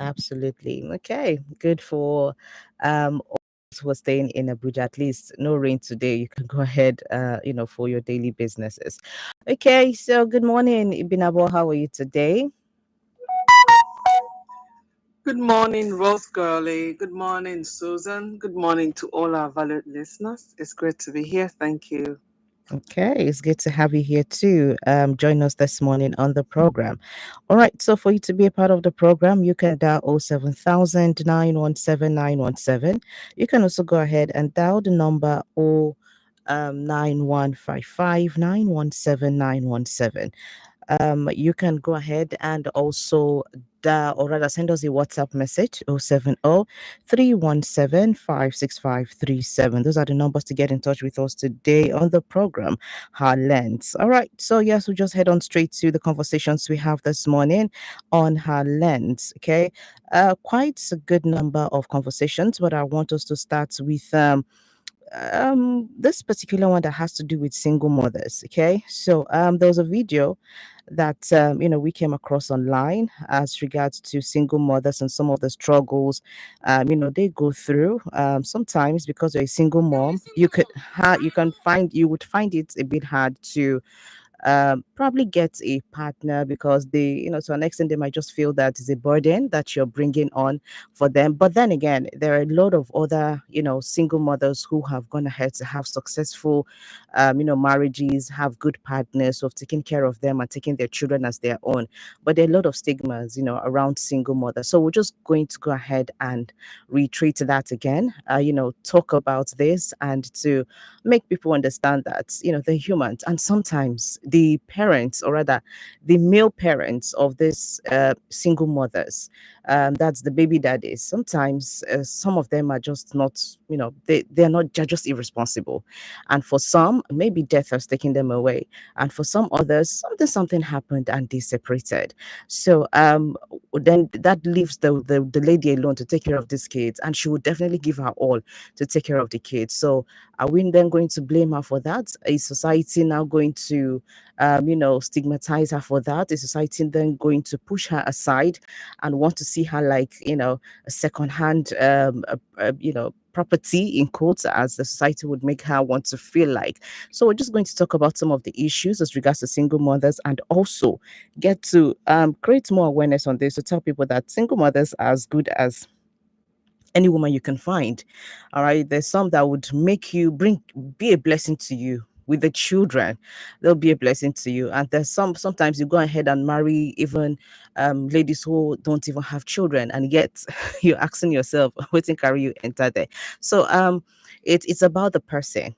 Absolutely. Okay. Good for all who are staying in Abuja. At least no rain today. You can go ahead, for your daily businesses. Okay. So good morning, Ibinabo. How are you today? Good morning, Rose Girlie. Good morning, Susan. Good morning to all our valued listeners. It's great to be here. Thank you. Okay, it's good to have you here too. Join us this morning on the program. All right, so for you to be a part of the program, you can dial 07000 You can also go ahead and dial the number 9155 you can go ahead and also dial or rather send us a WhatsApp message 070 317 56537. Those are the numbers to get in touch with us today on the program, Her Lens. All right, so yes, we just head on straight to the conversations we have this morning on Her Lens. Okay, quite a good number of conversations, but I want us to start with this particular one that has to do with single mothers. Okay, so there was a video that we came across online as regards to single mothers and some of the struggles they go through. Sometimes because you're a single mom, you would find it a bit hard to probably get a partner because to an extent, they might just feel that it's a burden that you're bringing on for them. But then again, there are a lot of other, single mothers who have gone ahead to have successful, marriages, have good partners who have taken care of them and taken their children as their own. But there are a lot of stigmas, around single mothers. So we're just going to go ahead and retreat that again, talk about this and to make people understand that they're humans, and sometimes the parents, or rather the male parents of these single mothers, that's the baby daddies, sometimes some of them are just not, they're not, they're just irresponsible, and for some maybe death has taken them away, and for some others something happened and they separated. So then that leaves the lady alone to take care of these kids, and she would definitely give her all to take care of the kids. So are we then going to blame her for that? Is society now going to, stigmatize her for that? Is society then going to push her aside and want to see her like, a second-hand, property in quotes, as the society would make her want to feel like? So we're just going to talk about some of the issues as regards to single mothers, and also get to create more awareness on this to tell people that single mothers are as good as any woman you can find. All right. There's some that would make you be a blessing to you. With the children, they'll be a blessing to you. And there's sometimes you go ahead and marry even ladies who don't even have children, and yet you're asking yourself, what can carry you enter there? So it's about the person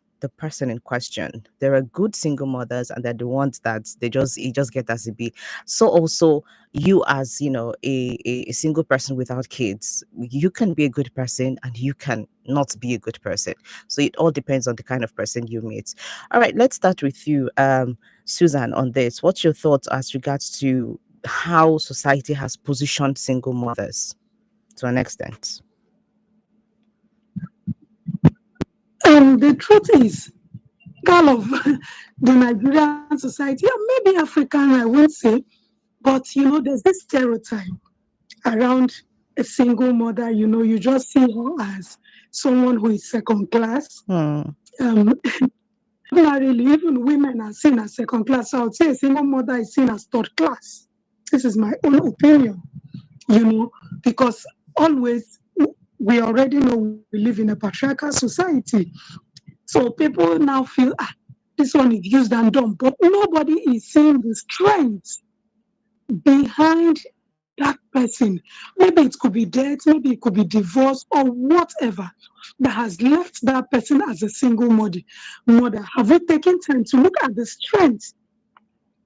in question. There are good single mothers, and they're the ones that you just get as a be. So also, you as a single person without kids, you can be a good person and you can not be a good person. So it all depends on the kind of person you meet. All right, let's start with you, Susan, on this. What's your thoughts as regards to how society has positioned single mothers to an extent? The truth is, all of the Nigerian society, or maybe African, I won't say, but there's this stereotype around a single mother. You just see her as someone who is second class. Hmm. Ordinarily, even women are seen as second class. So I would say a single mother is seen as third class. This is my own opinion, because always we already know we live in a patriarchal society. So people now feel, this one is used and done, but nobody is seeing the strength behind that person. Maybe it could be death, maybe it could be divorce or whatever that has left that person as a single mother. Have we taken time to look at the strength,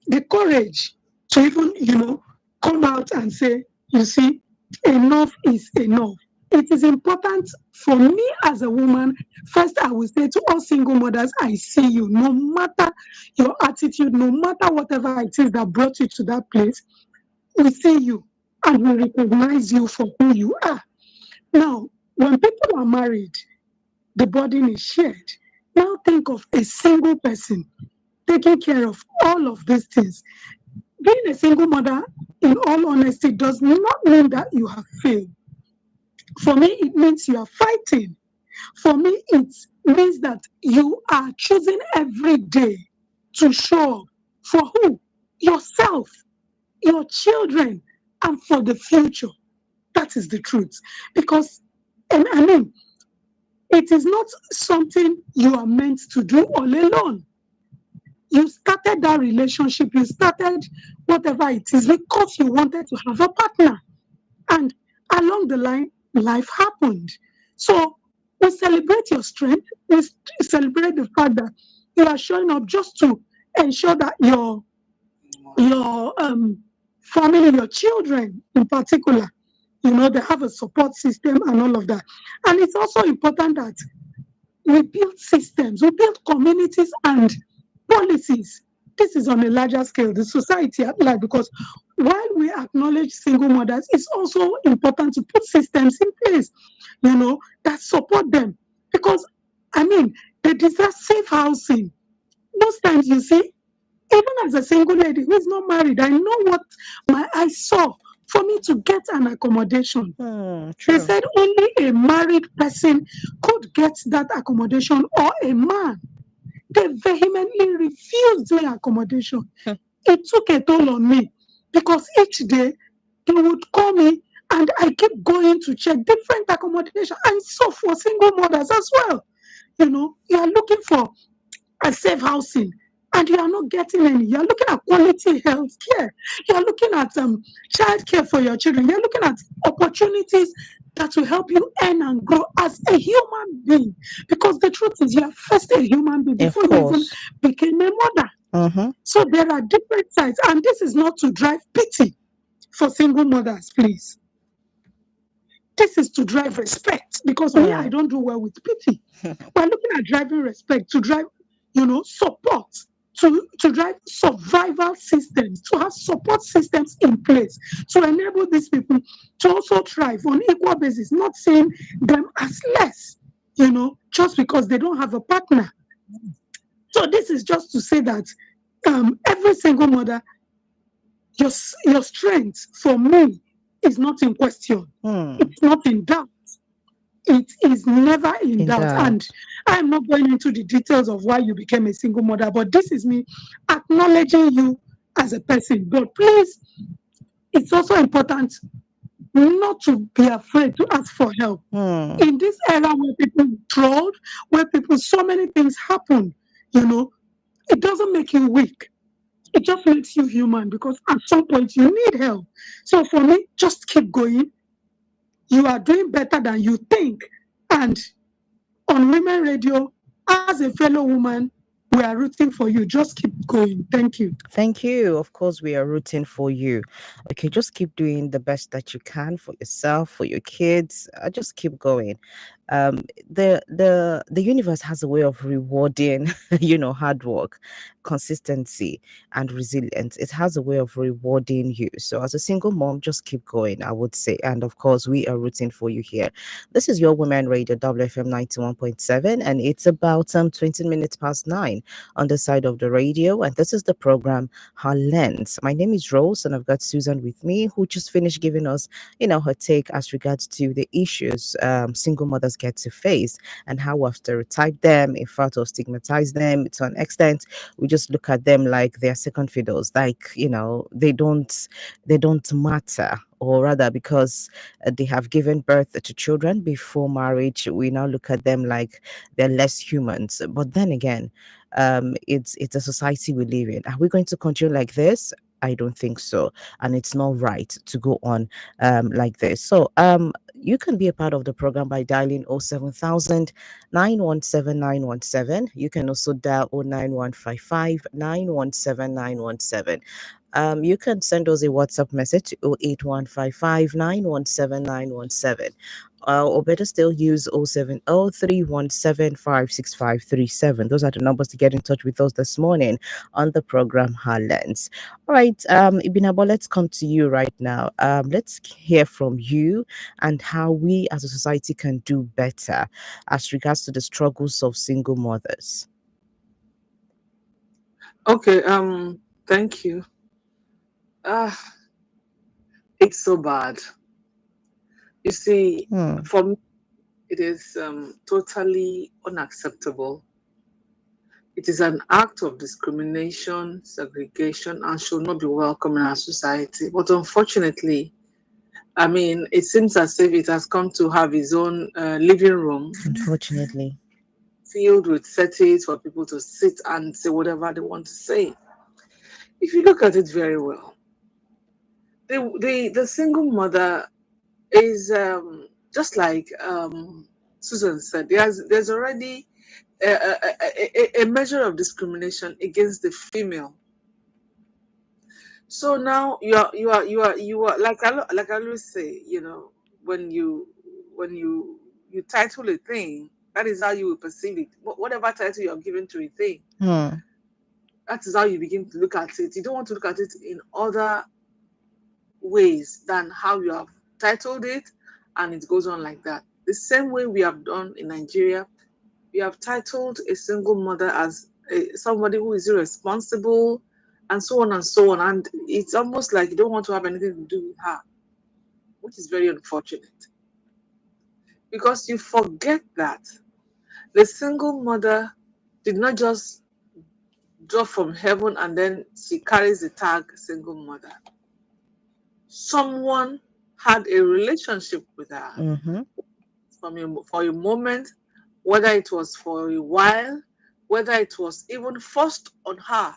the courage to even, come out and say, you see, enough is enough. It is important for me as a woman. First, I will say to all single mothers, I see you. No matter your attitude, no matter whatever it is that brought you to that place, we see you and we recognize you for who you are. Now, when people are married, the burden is shared. Now think of a single person taking care of all of these things. being a single mother, in all honesty, does not mean that you have failed. For me, it means you are fighting. For me, it means that you are choosing every day to show up for who? Yourself, your children, and for the future. That is the truth. Because, and I mean, it is not something you are meant to do all alone. You started that relationship, you started whatever it is because you wanted to have a partner. And along the line, life happened. So we celebrate your strength. We celebrate the fact that you are showing up just to ensure that your family, your children in particular, they have a support system and all of that. And it's also important that we build systems, we build communities and policies. This is on a larger scale, the society at large, because while we acknowledge single mothers, it's also important to put systems in place, that support them. Because, I mean, they deserve safe housing. Most times you see, even as a single lady who is not married, I know what my eyes saw for me to get an accommodation. They True. said only a married person could get that accommodation or a man. They vehemently refused me accommodation. It took a toll on me because each day they would call me and I keep going to check different accommodation. And so for single mothers as well, you are looking for a safe housing and you are not getting any. You are looking at quality health care. You are looking at child care for your children. You are looking at opportunities that will help you earn and grow as a human being. Because the truth is, you are first a human being Of before you even course. became a mother. So there are different sides, and this is not to drive pity for single mothers, please. This is to drive respect, because me, I don't do well with pity. We're looking at driving respect, to drive, support, to drive survival systems, to have support systems in place to enable these people to also thrive on equal basis, not seeing them as less, just because they don't have a partner. So this is just to say that every single mother, your strength for me is not in question. It's not in doubt. It is never in doubt. And I'm not going into the details of why you became a single mother, but this is me acknowledging you as a person. But please, it's also important not to be afraid to ask for help. In this era where people trolled, where so many things happen, it doesn't make you weak. It just makes you human, because at some point you need help. So for me, just keep going. You are doing better than you think. And on Women Radio, as a fellow woman, we are rooting for you. Just keep going. Thank you. Thank you. Of course, we are rooting for you. Okay, just keep doing the best that you can for yourself, for your kids. Just keep going. The universe has a way of rewarding, hard work, consistency, and resilience. It has a way of rewarding you. So, as a single mom, just keep going, I would say. And of course, we are rooting for you here. This is your Women Radio, WFM 91.7, and it's about 20 minutes past 9 on the side of the radio. And this is the program Her Lens. My name is Rose, and I've got Susan with me, who just finished giving us, her take as regards to the issues single mothers get to face and how we've stereotyped them, in fact, or stigmatized them to an extent. We just look at them like they're second fiddles, like, they don't matter, or rather because they have given birth to children before marriage, we now look at them like they're less humans. But then again, it's a society we live in. Are we going to continue like this? I don't think so, and it's not right to go on like this. So you can be a part of the program by dialing 07000 917 917. You can also dial 09155 917 917. You can send us a WhatsApp message to 08155 917 917. Or better still, use 070 Those are the numbers to get in touch with us this morning on the program Her Lens. All right, Ibinabo, let's come to you right now. Let's hear from you and how we as a society can do better as regards to the struggles of single mothers. Okay, thank you. Ah, it's so bad. You see, Hmm. for me, it is totally unacceptable. It is an act of discrimination, segregation, and should not be welcome in our society. But unfortunately, I mean, it seems as if it has come to have its own living room Unfortunately. filled with settings for people to sit and say whatever they want to say. If you look at it very well, the single mother is just like Susan said. There's already a measure of discrimination against the female. So now you are like I always say, when you title a thing, that is how you will perceive it. Whatever title you are given to a thing, Hmm. that is how you begin to look at it. You don't want to look at it in other ways than how you have titled it, and it goes on like that. The same way we have done in Nigeria, we have titled a single mother as somebody who is irresponsible, and so on and so on. And it's almost like you don't want to have anything to do with her, which is very unfortunate because you forget that the single mother did not just drop from heaven and then she carries the tag single mother. Someone had a relationship with her Mm-hmm. for a moment, whether it was for a while, whether it was even forced on her,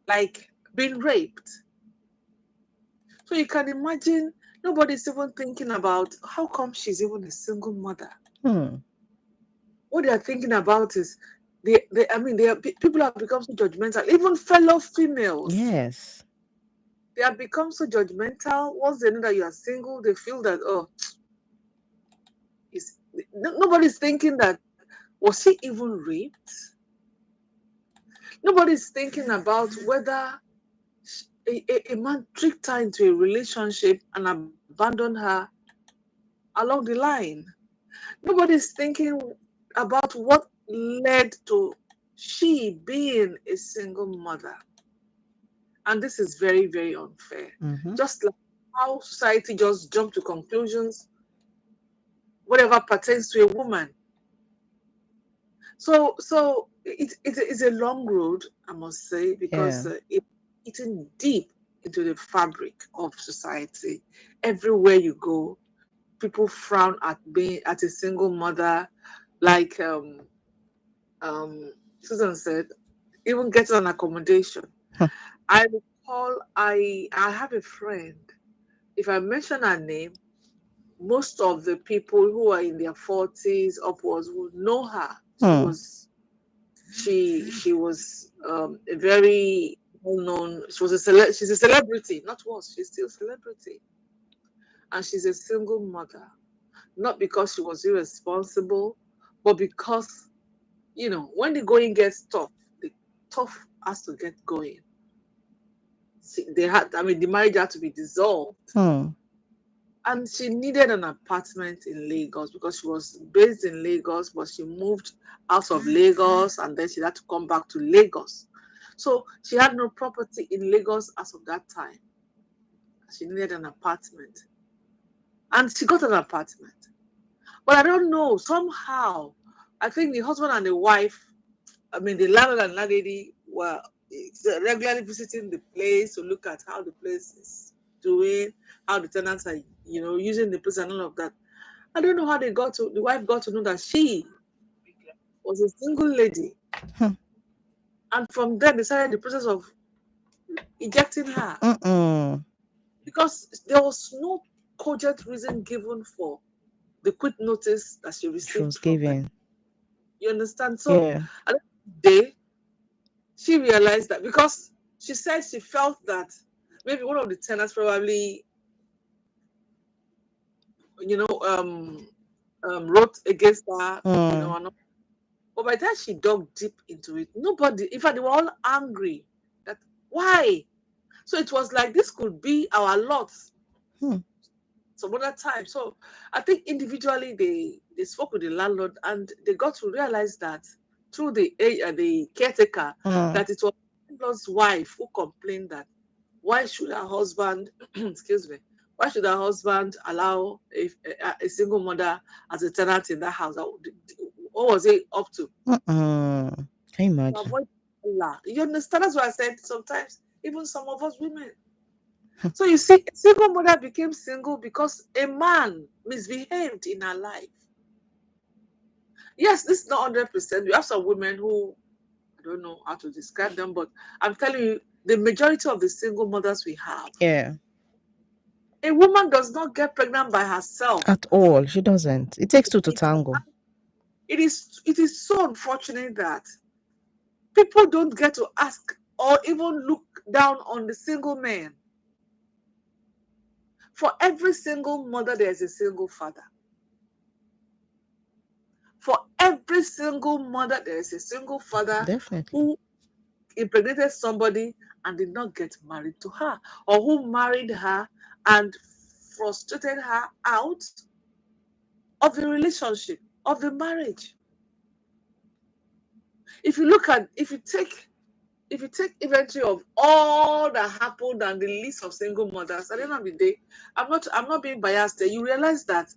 like being raped. So you can imagine nobody's even thinking about how come she's even a single mother. Hmm. What they are thinking about is I mean, people have become so judgmental. Even fellow females, Yes. they have become so judgmental. Once they know that you are single, they feel that it's, nobody's thinking that was he even raped. Nobody's thinking about whether a man tricked her into a relationship and abandoned her along the line. Nobody's thinking about what led to she being a single mother. And this is very, very unfair. Mm-hmm. Just like how society just jumped to conclusions, whatever pertains to a woman. So it's a long road, I must say, because Yeah. it's eating deep into the fabric of society. Everywhere you go, people frown at being at a single mother, like Susan said, even getting an accommodation. I recall I have a friend. If I mention her name, most of the people who are in their 40s upwards would know her. Hmm. She was a very well known. She's a celebrity, not was. She's still a celebrity, and she's a single mother. Not because she was irresponsible, but because when the going gets tough, the tough has to get going. I mean, the marriage had to be dissolved. Hmm. And she needed an apartment in Lagos because she was based in Lagos, but she moved out of Lagos and then she had to come back to Lagos. So she had no property in Lagos as of that time. She needed an apartment. And she got an apartment. But I don't know, somehow, I think the husband and the wife, I mean, the landlord and landlady were regularly visiting the place to look at how the place is doing, how the tenants are, using the place and all of that. I don't know how the wife got to know that she was a single lady. Hmm. And from there, they started the process of ejecting her Mm-mm. because there was no cogent reason given for the quit notice that she She received was from them. given. You understand? So Yeah. at the end of the day, she realized that because she said she felt that maybe one of the tenants probably, you know, um, wrote against her, Hmm. and but by the time she dug deep into it, nobody, in fact, they were all angry that why? So it was like this could be our lot Hmm. some other time. So I think individually they spoke with the landlord and they got to realize that through the caretaker Hmm. that it was the landlord's wife who complained that why should her husband, excuse me, why should her husband allow a single mother as a tenant in that house? What was he up to? Can you To imagine? avoid Allah. You understand? That's why I said sometimes, even some of us women. So you see, a single mother became single because a man misbehaved in her life. Yes, this is not 100%. We have some women who, I don't know how to describe them, but I'm telling you, the majority of the single mothers we have, Yeah, a woman does not get pregnant by herself. at all. She doesn't. It takes two to It, tango. it is so unfortunate that people don't get to ask or even look down on the single man. For every single mother, there is a single father. For every single mother, there is a single father Definitely. who impregnated somebody and did not get married to her, or who married her and frustrated her out of the relationship, of the marriage. If you take inventory of all that happened and the list of single mothers, at the end of the day, I'm not being biased there. You realize that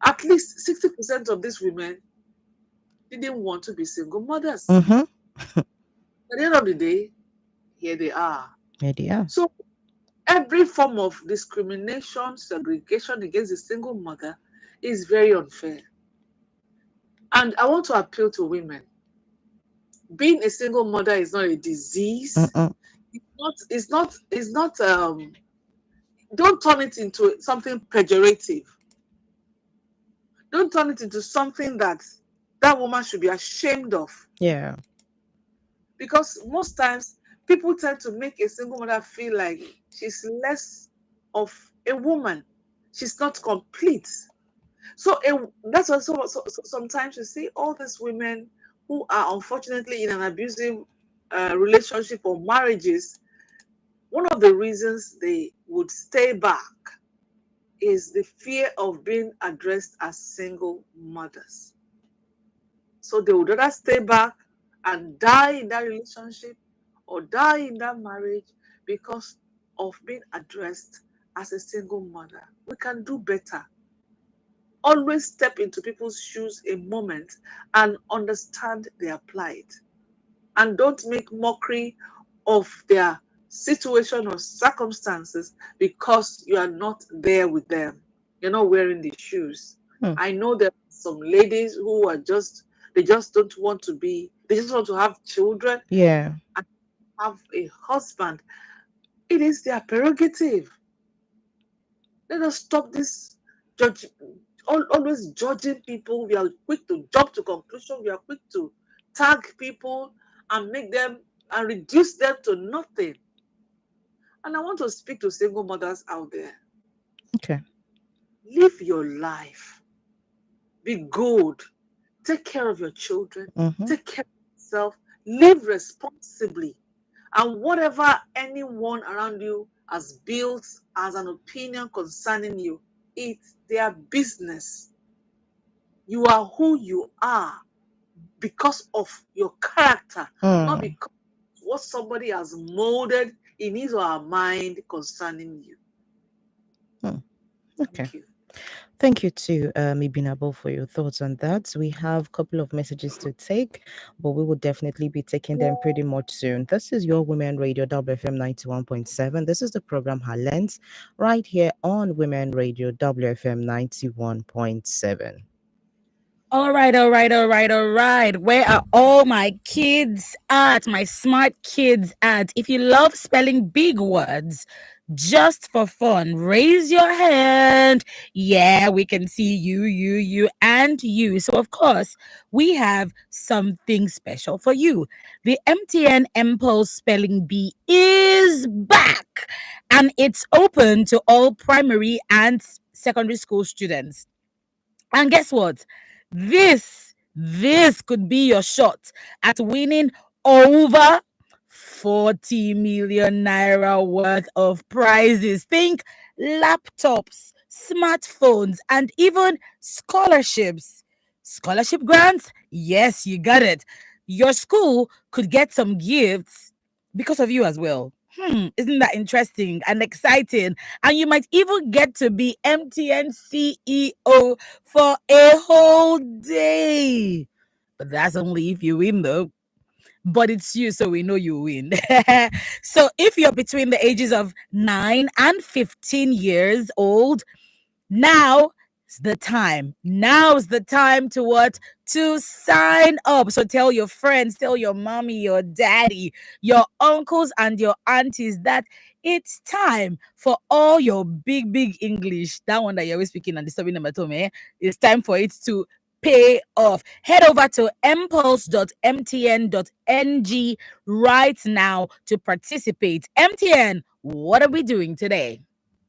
at least 60% of these women didn't want to be single mothers. Mm-hmm. At the end of the day, here they are. Yeah. So every form of discrimination, segregation against a single mother is very unfair. And I want to appeal to women. Being a single mother is not a disease. Mm-mm. It's not don't turn it into something pejorative. Don't turn it into something that woman should be ashamed of. Yeah. Because most times people tend to make a single mother feel like she's less of a woman. She's not complete. So that's also sometimes you see all these women who are unfortunately in an abusive relationship or marriages. One of the reasons they would stay back is the fear of being addressed as single mothers. So they would rather stay back and die in that relationship or die in that marriage because of being addressed as a single mother. We can do better. Always step into people's shoes a moment and understand their plight. And don't make mockery of their situation or circumstances because you are not there with them. You're not wearing the shoes. Hmm. I know there are some ladies who are they just don't want to they just want to have children Yeah. and have a husband. It is their prerogative. Let us stop this judge, always judging people. We are quick to jump to conclusion. We are quick to tag people and make them and reduce them to nothing. And I want to speak to single mothers out there. Okay. Live your life. Be good. Take care of your children. Mm-hmm. Take care of yourself. Live responsibly. And whatever anyone around you has built as an opinion concerning you, it's their business. You are who you are because of your character, not because of what somebody has molded in his or her mind concerning you. Okay. Thank you. Thank you to Ibinabo for your thoughts on that. We have a couple of messages to take, but we will definitely be taking them pretty much soon. This is your Women Radio WFM 91.7. This is the program Halens right here on Women Radio WFM 91.7. All right, all right, all right, all right. Where are all my kids at? My smart kids at? If you love spelling big words just for fun, raise your hand. Yeah, we can see you, and you. So, of course, we have something special for you. The MTN Impulse Spelling Bee is back, and it's open to all primary and secondary school students. And guess what? This could be your shot at winning over 40 million naira worth of prizes. Think laptops, smartphones, and even scholarships. Scholarship grants? Yes, you got it. Your school could get some gifts because of you as well. Isn't that interesting and exciting? And you might even get to be MTN CEO for a whole day. But that's only if you win, though. But it's you, so we know you win. So if you're between the ages of 9 and 15 years old, now's the time. Now's the time to what? To sign up. So tell your friends, tell your mommy, your daddy, your uncles, and your aunties that it's time for all your big English. That one that you're always speaking and disturbing them at home, it's time for it to pay off. Head over to impulse.mtn.ng right now to participate. MTN, what are we doing today?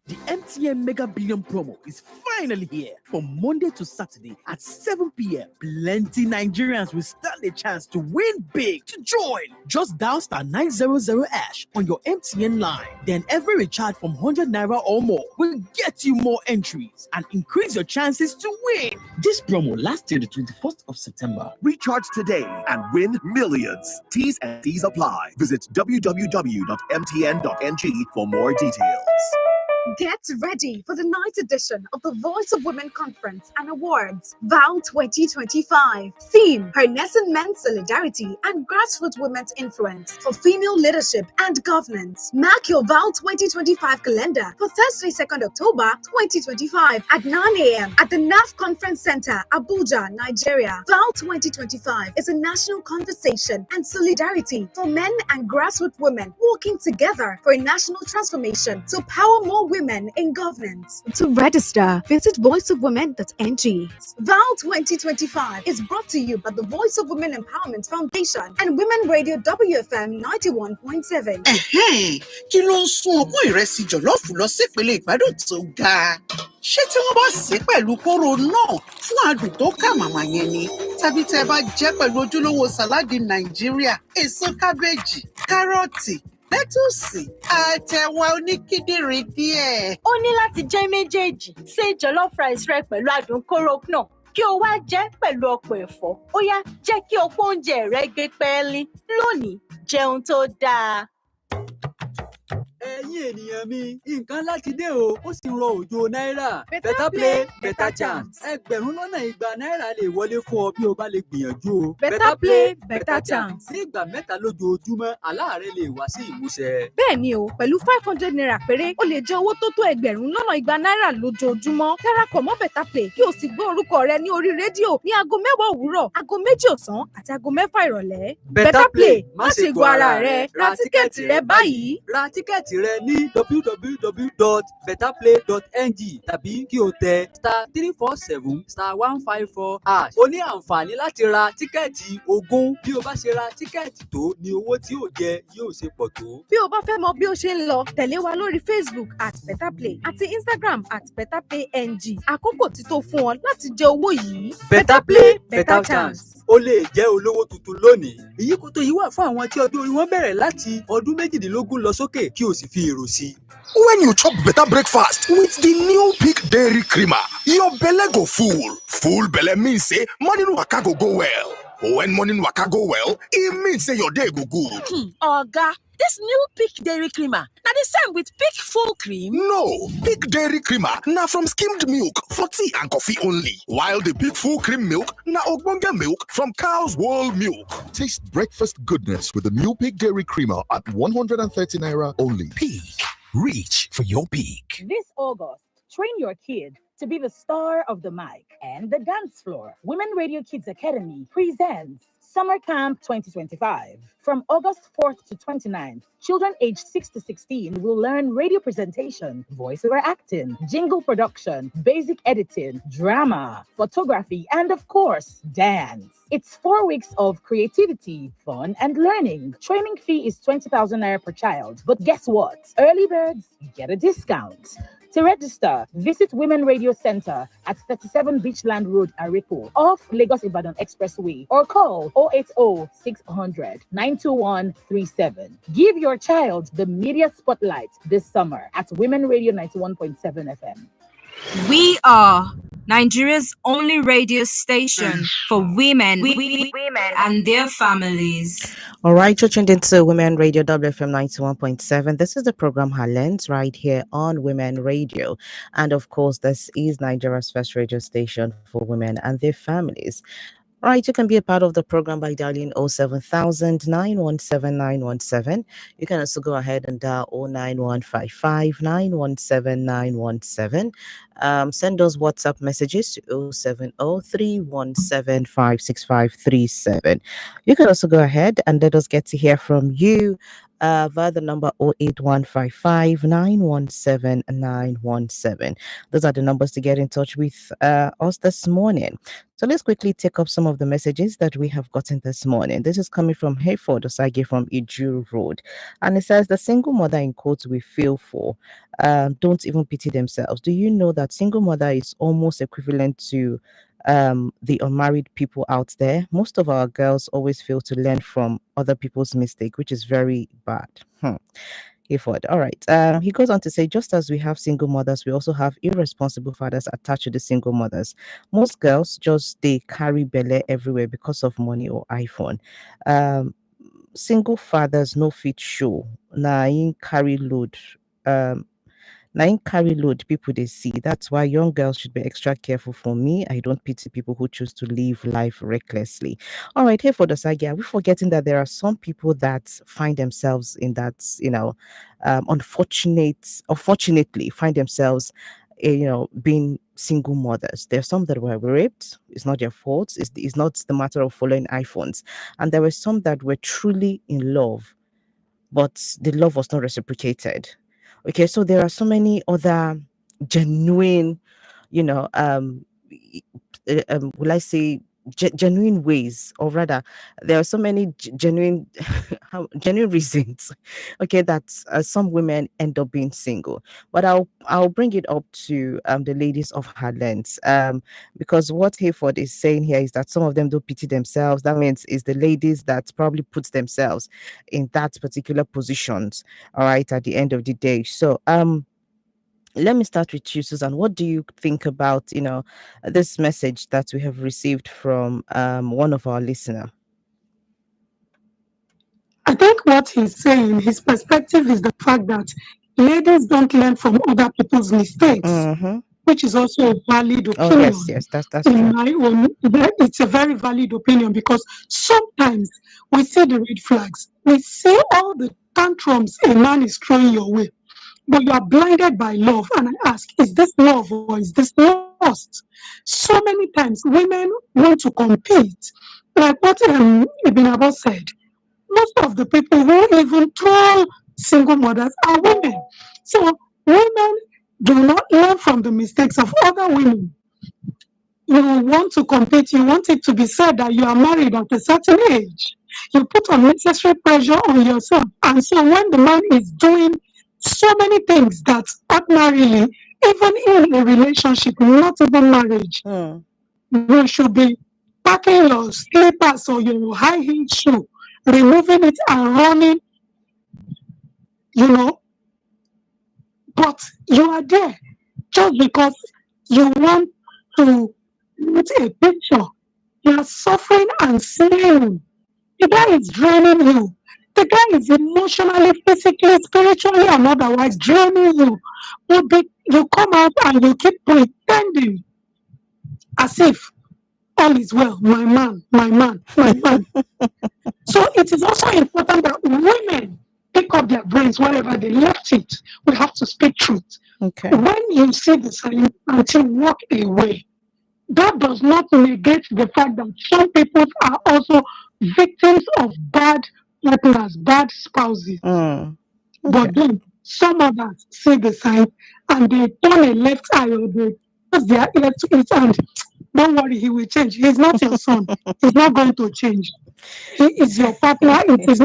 The MTN Mega Billion promo is finally here. From Monday to Saturday at 7 p.m. Plenty Nigerians will stand a chance to win big. To join, just dial *900# on your MTN line. Then every recharge from 100 naira or more will get you more entries and increase your chances to win. This promo lasts till the 21st of September. Recharge today and win millions. T's and C's apply. Visit www.mtn.ng for more details. Get ready for the 9th edition of the Voice of Women Conference and Awards, VOW 2025. Theme, Harnessing Men's Solidarity and Grassroots Women's Influence for Female Leadership and Governance. Mark your VOW 2025 calendar for Thursday, 2nd October 2025 at 9 a.m. at the NAF Conference Center, Abuja, Nigeria. VOW 2025 is a national conversation and solidarity for men and grassroots women working together for a national transformation to power more women in governance. To register, visit voiceofwomen.ng. VOW 2025 is brought to you by the Voice of Women Empowerment Foundation and Women Radio WFM 91.7. Kí ló ń sún ọpọ́n ìrẹsì jọ̀lọ́ọ̀fù lọ sípele ìgbádùn tó ga? Ṣé tí wọ́n bá sè é pẹ̀lú kóró náà fún adùn tó kà màmá yẹn ni? Tàbí tẹ́ bá jẹ́ pẹ̀lú ojúlówó sàláàdì Nàìjíríà, èso kábéèjì, kárọ̀tì, lẹ́tùsì, àtẹ̀wà oníkíndìnrín díẹ̀. Ó ní láti jẹ́ méjèèjì. Ṣé jollof rice rẹ pẹ̀lú adùn kóró náà kí o wá jẹ́ pẹ̀lú ọ̀pọ̀ ẹ̀fọ́. Ó yá, jẹ́ kí ọ̀pọ̀ oúnjẹ rẹ gbé pẹ́ẹ́lí. Lónìí, jẹun tó dáa. Ẹ̀yin ènìyàn mi, nǹkan láti dé o, ó sì rọ òjò náírà. Better play, better chance. Ẹgbẹ̀rún lọ́nà igba náírà lè wọlé fún ọ bí o bá lè gbìyànjú o. Better play, better chance. Ní ìgbà mẹ́ta lójoojúmọ́, àlá rẹ lè wá sí ìmúṣẹ. Bẹ́ẹ̀ni o, pẹ̀lú 500 naira péré, o lè jẹ owó tó tó ẹgbẹ̀rún lọ́nà igba náírà lójoojúmọ́. Darapọ̀ mọ́ Better Play kí o sì gbọ́ orúkọ rẹ ní orí rédíò ní aago 10 òwúrọ̀, aago 2 ọ̀sán àti aago 6 ìrọ̀lẹ́. Better Play, má ṣe gbọ́ ara rẹ, ra tíkẹ́ẹ̀tì rẹ báyìí. Ra tíkẹ́ẹ̀tì rẹ ní www.betterplay.ng tàbí kí o tẹ *347*154#. O ní àǹfààní láti ra tíkẹ́ẹ̀tì 20. Bí o bá ṣe ra tíkẹ́ẹ̀tì tó ni owó tí o jẹ yóò ṣe pọ̀ tó. Bí o bá fẹ́ mọ bí ó ṣe ń lọ, tẹ̀lé wa lórí Facebook @BetterPlay àti Instagram @BetterPlayNG. Àkókò ti tó fún ọ láti jẹ owó yìí. Better Play, better chance. O lè jẹ́ olówó tuntun lónìí. Ìyíkoto yìí wà fún àwọn tí ọjọ́ orí wọn bẹ̀rẹ̀ láti ọdún 18 lọ sókè kí o sì fi èrò sí. When you chop better breakfast with the new Peak Dairy Creamer, your belle go full. Full belle means say morning waka go well. When morning waka go well, it means say your day go good. Oga, this new Peak Dairy Creamer, now the same with Peak Full Cream? No, Peak Dairy Creamer now from skimmed milk for tea and coffee only. While the Peak Full Cream milk now ogbonge milk from cow's whole milk. Taste breakfast goodness with the new Peak Dairy Creamer at 130 naira only. Peak, reach for your peak. This August, train your kid to be the star of the mic and the dance floor. Women Radio Kids Academy presents Summer Camp 2025. From August 4th to 29th, children aged 6 to 16 will learn radio presentation, voiceover acting, jingle production, basic editing, drama, photography, and of course, dance. It's 4 weeks of creativity, fun, and learning. Training fee is 20,000 naira per child. But guess what? Early birds get a discount. To register, visit Women Radio Center at 37 Beachland Road, Ariko, off Lagos Ibadan Expressway, or call 080-600-92137. Give your child the media spotlight this summer at Women Radio 91.7 FM. We are Nigeria's only radio station for women and their families. All right, you're tuned into Women Radio WFM 91.7. This is the program Halens right here on Women Radio. And of course, this is Nigeria's first radio station for women and their families. All right, you can be a part of the program by dialing 07000 917 917. You can also go ahead and dial 09155 917 917. Send those WhatsApp messages to 070 You can also go ahead and let us get to hear from you via the number 08155 917 917. Those are the numbers to get in touch with us this morning. So let's quickly take up some of the messages that we have gotten this morning. This is coming from Hayford Osage from Iju Road. And it says, the single mother in quotes we feel for don't even pity themselves. Do you know that single mother is almost equivalent to the unmarried people out there? Most of our girls always fail to learn from other people's mistake, which is very bad. Hayford. All right. He goes on to say, just as we have single mothers, we also have irresponsible fathers attached to the single mothers. Most girls they carry belly everywhere because of money or iPhone. Single fathers no fit show. Carry load. Carry load people they see. That's why young girls should be extra careful. For me, I don't pity people who choose to live life recklessly. All right, here for the saga, we're forgetting that there are some people that find themselves in that, unfortunately find themselves, being single mothers. There's some that were raped. It's not their fault. It's not the matter of following iPhones. And there were some that were truly in love, but the love was not reciprocated. Okay, so there are so many other genuine, will I say genuine ways, or rather, there are so many genuine, genuine reasons. Okay, that some women end up being single. But I'll bring it up to the ladies of her lens, because what Hayford is saying here is that some of them don't pity themselves. That means it's the ladies that probably puts themselves in that particular positions. All right, at the end of the day. So let me start with you, Susan. What do you think about this message that we have received from one of our listeners? I think what he's saying, his perspective is the fact that ladies don't learn from other people's mistakes, which is also a valid opinion. Oh, yes, that's in true. my own, it's a very valid opinion, because sometimes we see the red flags, we see all the tantrums a man is throwing your way, but you are blinded by love. And I ask, is this love or is this lust? So many times women want to compete, like what Ibn Abbas said. Most of the people who even troll single mothers are women. So women do not learn from the mistakes of other women. You want to compete, you want it to be said that you are married at a certain age. You put unnecessary pressure on yourself. And so when the man is doing so many things that ordinarily, even in a relationship, not even marriage, you should be packing your slippers or your high heel shoe, removing it and running, but you are there just because you want to put a picture. You are suffering and slaying. The guy is draining you. The guy is emotionally, physically, spiritually, and otherwise draining you. But you come out and you keep pretending as if all is well. My man. So it is also important that women pick up their brains wherever they left it. We have to speak truth. Okay. When you see the sign until walk away, that does not negate the fact that some people are also victims of bad partners, bad spouses. Okay. But then some others see the sign and they turn a left eye or they pass their ear to it, and don't worry, he will change. He's not your son. He's not going to change. He is your partner. It is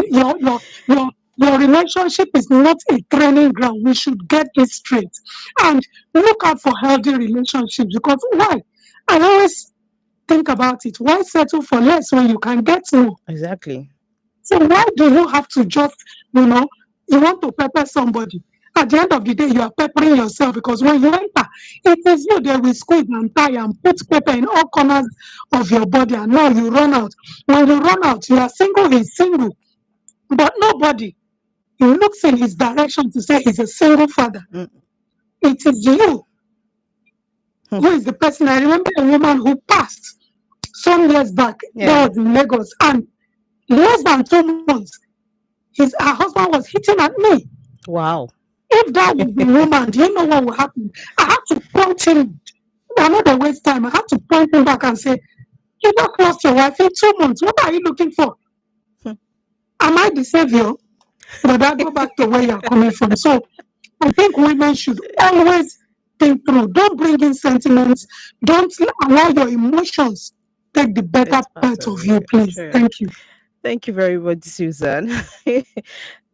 your relationship is not a training ground. We should get this straight and look out for healthy relationships. Because why? I always think about it. Why settle for less when you can get more? Exactly. So why do you have to just, you want to pepper somebody At the end of the day, you are peppering yourself because when you enter, it is you they will squeeze and tie and put pepper in all corners of your body, and now you run out. When you run out, you are single, he's single, but nobody looks in his direction to say he's a single father. It is you who is the person. I remember a woman who passed some years back. That was in Lagos, and less than 2 months, her husband was hitting at me. Wow. If that was the woman, do you know what would happen? I had to point him. I'm not a waste time. I had to point him back and say, "You just lost your wife in 2 months. What are you looking for? Am I the savior?" But I go back to where you're coming from. So I think women should always think through. Don't bring in sentiments. Don't allow your emotions take the better part of you, please. Sure. Thank you. Thank you very much, Susan.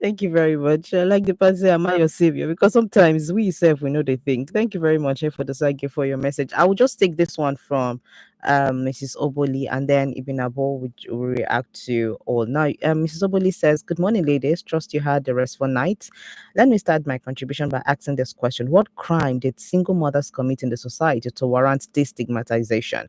Thank you very much. I like the part say, "Am I your savior?" Because sometimes we self we know they think. Thank you very much for the sage for your message. I will just take this one from Mrs. Oboli, and then Ibn Abo will react to all. Now, Mrs. Oboli says, "Good morning, ladies. Trust you had the restful night. Let me start my contribution by asking this question: What crime did single mothers commit in the society to warrant this stigmatization?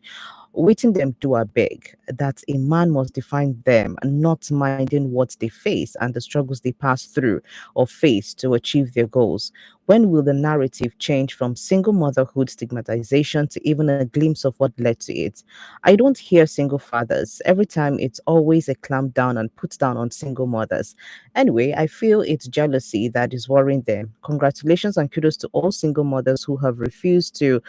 Waiting them do a beg that a man must define them, not minding what they face and the struggles they pass through or face to achieve their goals. When will the narrative change from single motherhood stigmatization to even a glimpse of what led to it? I don't hear single fathers. Every time it's always a clamp down and put down on single mothers. Anyway, I feel it's jealousy that is worrying them. Congratulations and kudos to all single mothers who have refused to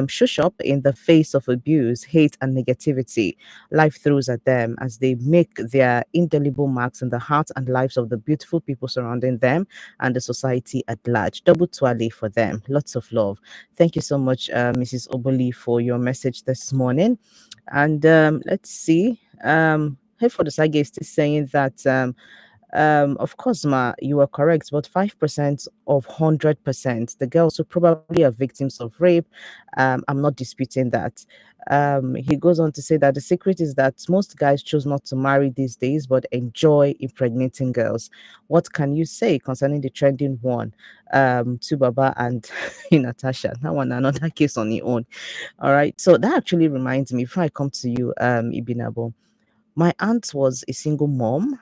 shush up in the face of abuse, hate, and negativity life throws at them as they make their indelible marks in the hearts and lives of the beautiful people surrounding them and the society at large. Double twally for them. Lots of love." Thank you so much, Mrs. Oboli, for your message this morning. And let's see. Hayford Osage is still saying that of course, ma, you are correct, but 5% of 100%, the girls who probably are victims of rape, I'm not disputing that. He goes on to say that the secret is that most guys choose not to marry these days, but enjoy impregnating girls. What can you say concerning the trending one, to Baba and Natasha? That one, another case on its own. All right. So that actually reminds me, before I come to you, Ibinabo, my aunt was a single mom.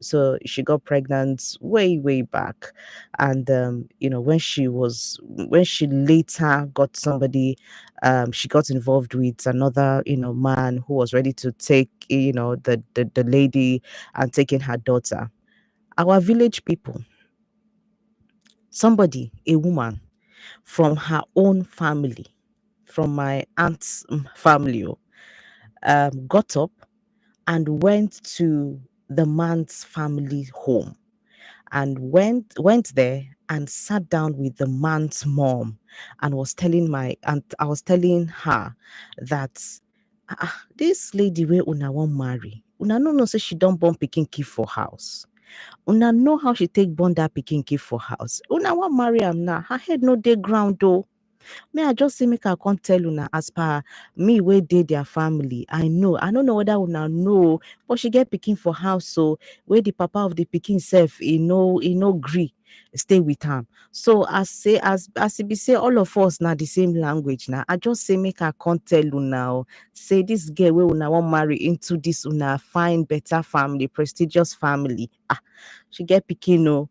So she got pregnant way back, and when she later got somebody, she got involved with another man who was ready to take the lady and taking her daughter. Our village people, somebody, a woman from her own family, from my aunt's family, got up and went to the man's family home and went there and sat down with the man's mom and was telling I was telling her that this lady where una wan marry, una no know say she don't born pikin key for house. Una know how she take born that pikin key for house. Una wan marry am now. Her head no dey ground though. May I just say make I can't tell una as per me where dey their family. I don't know whether una know, but she get pikin for house, so where the papa of the pikin self, he no gree stay with am. So as it be say all of us now the same language now. I just say make I can't tell una say this girl where una want marry into this una fine better family, prestigious family. She get pikin no.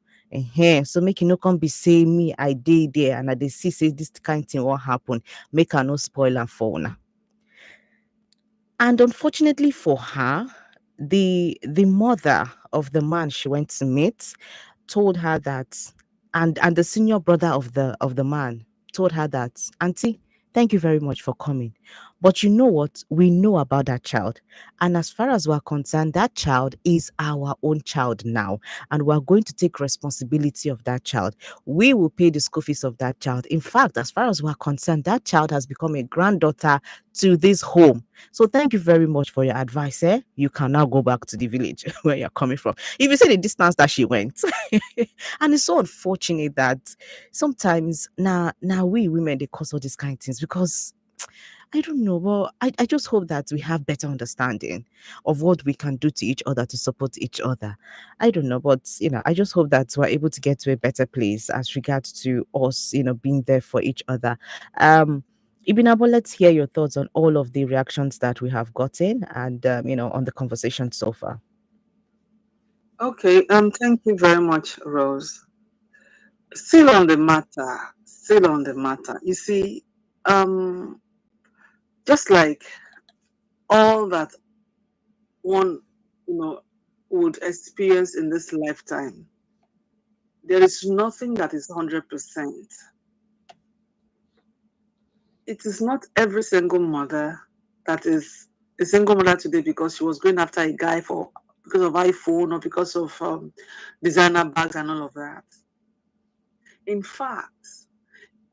So make you no come be say me I did there and I dey see say this kind thing won't happen. Make her no spoil and for una. And unfortunately for her, the mother of the man she went to meet told her that, and the senior brother of the man told her that, "Auntie, thank you very much for coming. But you know what? We know about that child. And as far as we're concerned, that child is our own child now. And we're going to take responsibility of that child. We will pay the school fees of that child. In fact, as far as we're concerned, that child has become a granddaughter to this home. So thank you very much for your advice. You can now go back to the village where you're coming from." If you see the distance that she went. And it's so unfortunate that sometimes now we women, they cause all these kind of things because I don't know. Well, I just hope that we have better understanding of what we can do to each other to support each other. I don't know, but I just hope that we're able to get to a better place as regards to us, being there for each other. Ibinabo, let's hear your thoughts on all of the reactions that we have gotten and on the conversation so far. Okay, thank you very much, Rose. Still on the matter. You see, just like all that one, would experience in this lifetime, there is nothing that is 100%. It is not every single mother that is a single mother today because she was going after a guy because of iPhone or because of designer bags and all of that. In fact,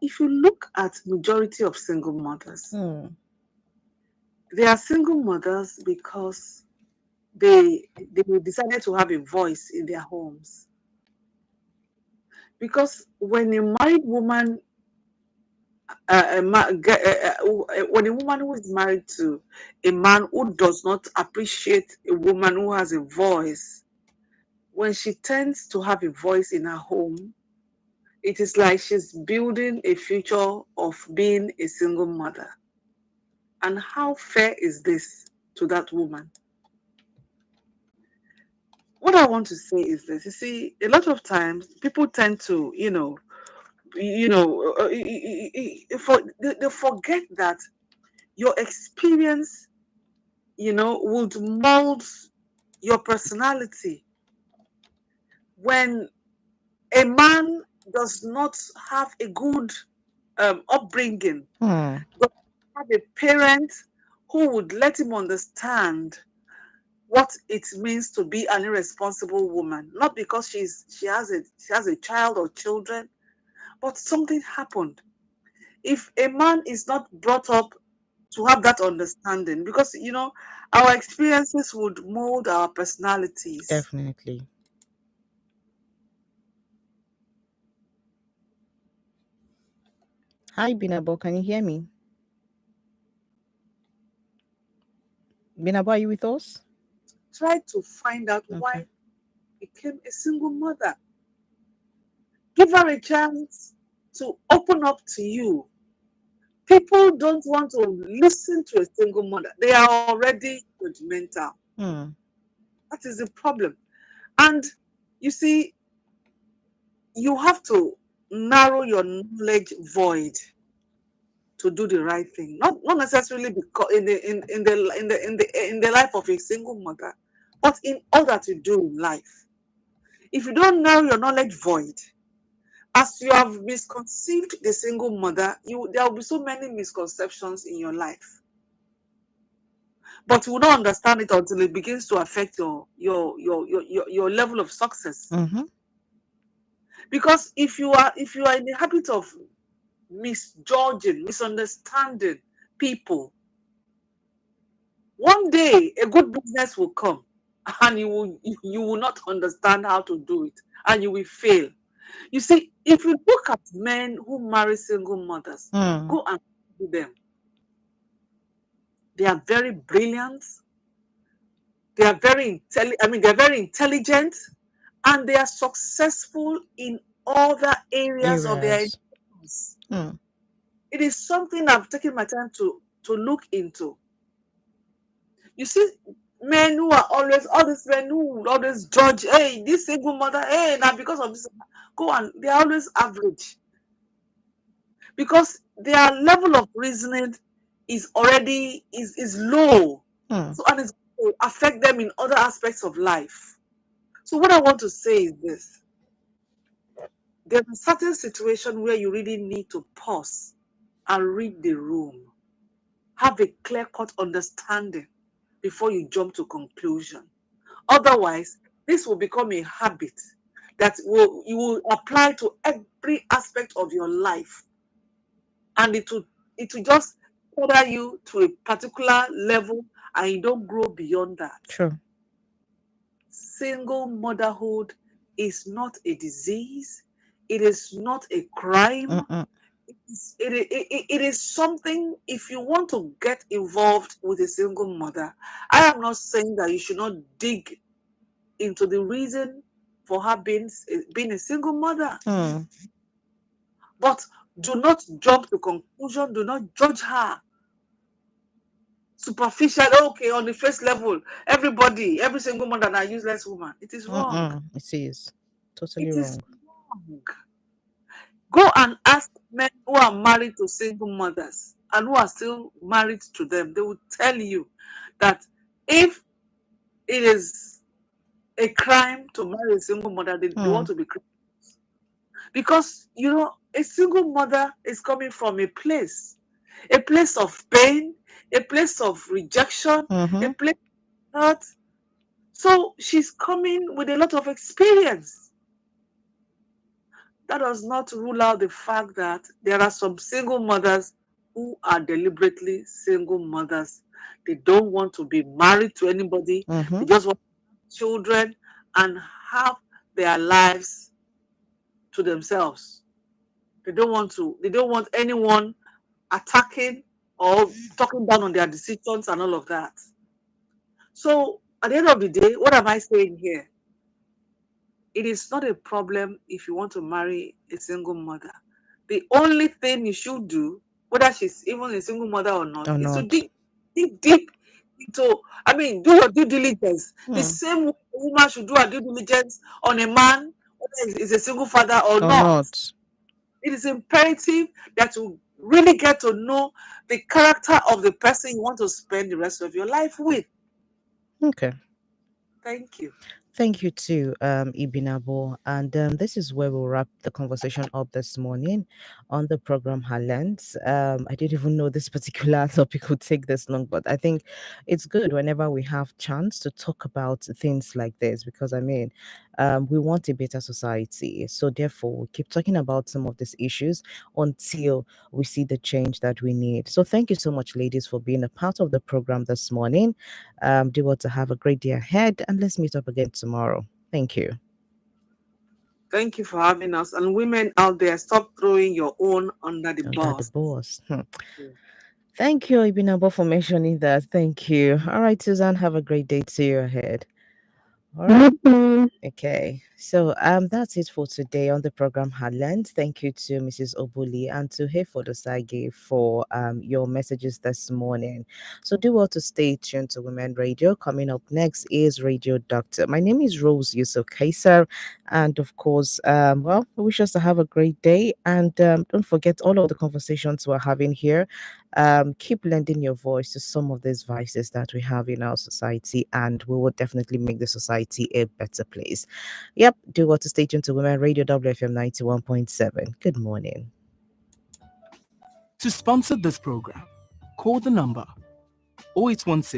if you look at majority of single mothers, they are single mothers because they decided to have a voice in their homes. Because when a married woman, when a woman who is married to a man who does not appreciate a woman who has a voice, when she tends to have a voice in her home, it is like she's building a future of being a single mother. And how fair is this to that woman? What I want to say is this. You see, a lot of times people tend to, they forget that your experience, would mold your personality. When a man does not have a good upbringing, but have a parent who would let him understand what it means to be an irresponsible woman, not because she has a child or children, but something happened. If a man is not brought up to have that understanding, because our experiences would mold our personalities. Definitely. Hi, Binabo, can you hear me? Binabo, are you with us? Try to find out why became a single mother. Give her a chance to open up to you. People don't want to listen to a single mother. They are already judgmental. That is the problem. And you see, you have to narrow your knowledge void to do the right thing. Not necessarily because in the life of a single mother, but in all that you do in life. If you don't narrow your knowledge void, as you have misconceived the single mother, there will be so many misconceptions in your life. But you will not understand it until it begins to affect your level of success. Because if you are in the habit of misjudging, misunderstanding people, one day a good business will come and you will not understand how to do it and you will fail. You see, if you look at men who marry single mothers, go and see them. They are very brilliant. They are very they're very intelligent, and they are successful in other areas of their lives. It is something I've taken my time to look into. You see, men who are all these men who always judge, hey, this single mother, hey, now because of this, they're always average. Because their level of reasoning is already is low. So, and it's going to affect them in other aspects of life. So what I want to say is this. There are certain situations where you really need to pause and read the room. Have a clear-cut understanding before you jump to conclusion. Otherwise, this will become a habit that you will apply to every aspect of your life. And it will just order you to a particular level and you don't grow beyond that. Sure. Single motherhood is not a disease. It is not a crime. It it is something. If you want to get involved with a single mother, I am not saying that you should not dig into the reason for her being a single mother. But do not jump to conclusion. Do not judge her superficial. Okay, on the first level, every single mother are useless woman. It is wrong. It is totally It wrong. is wrong. Go and ask men who are married to single mothers and who are still married to them. They will tell you that if it is a crime to marry a single mother, they want to be criminals. Because, a single mother is coming from a place of pain, a place of rejection, a place of hurt. So she's coming with a lot of experience. That does not rule out the fact that there are some single mothers who are deliberately single mothers. They don't want to be married to anybody. They just want children and have their lives to themselves. They don't want anyone attacking or talking down on their decisions and all of that. So at the end of the day, what am I saying here? It is not a problem if you want to marry a single mother. The only thing you should do, whether she's even a single mother or not, is to dig deep into, do your due diligence. The same woman should do her due diligence on a man, whether he's a single father or not. It is imperative that you really get to know the character of the person you want to spend the rest of your life with. Okay. Thank you. Thank you too, Ibinabo. And this is where we'll wrap the conversation up this morning on the program Highlands. I didn't even know this particular topic would take this long, but I think it's good whenever we have chance to talk about things like this because we want a better society. So therefore, we keep talking about some of these issues until we see the change that we need. So thank you so much, ladies, for being a part of the program this morning. Do want to have a great day ahead, and let's meet up again tomorrow. Thank you. Thank you for having us. And women out there, stop throwing your own under the bus. Thank you, Ibinabo, for mentioning that. Thank you. All right, Susan, have a great day to you ahead. All right. Okay. So that's it for today on the program Heartland. Thank you to Mrs. Obuli and to Hayford Osage for your messages this morning. So do well to stay tuned to Women Radio. Coming up next is Radio Doctor. My name is Rose Yusuf Kaisar, and of course, we wish us to have a great day. And don't forget all of the conversations we're having here. Keep lending your voice to some of these vices that we have in our society, and we will definitely make the society a better place. Yep, do what to stay tuned to Women Radio WFM 91.7. Good morning. To sponsor this program, call the number 0816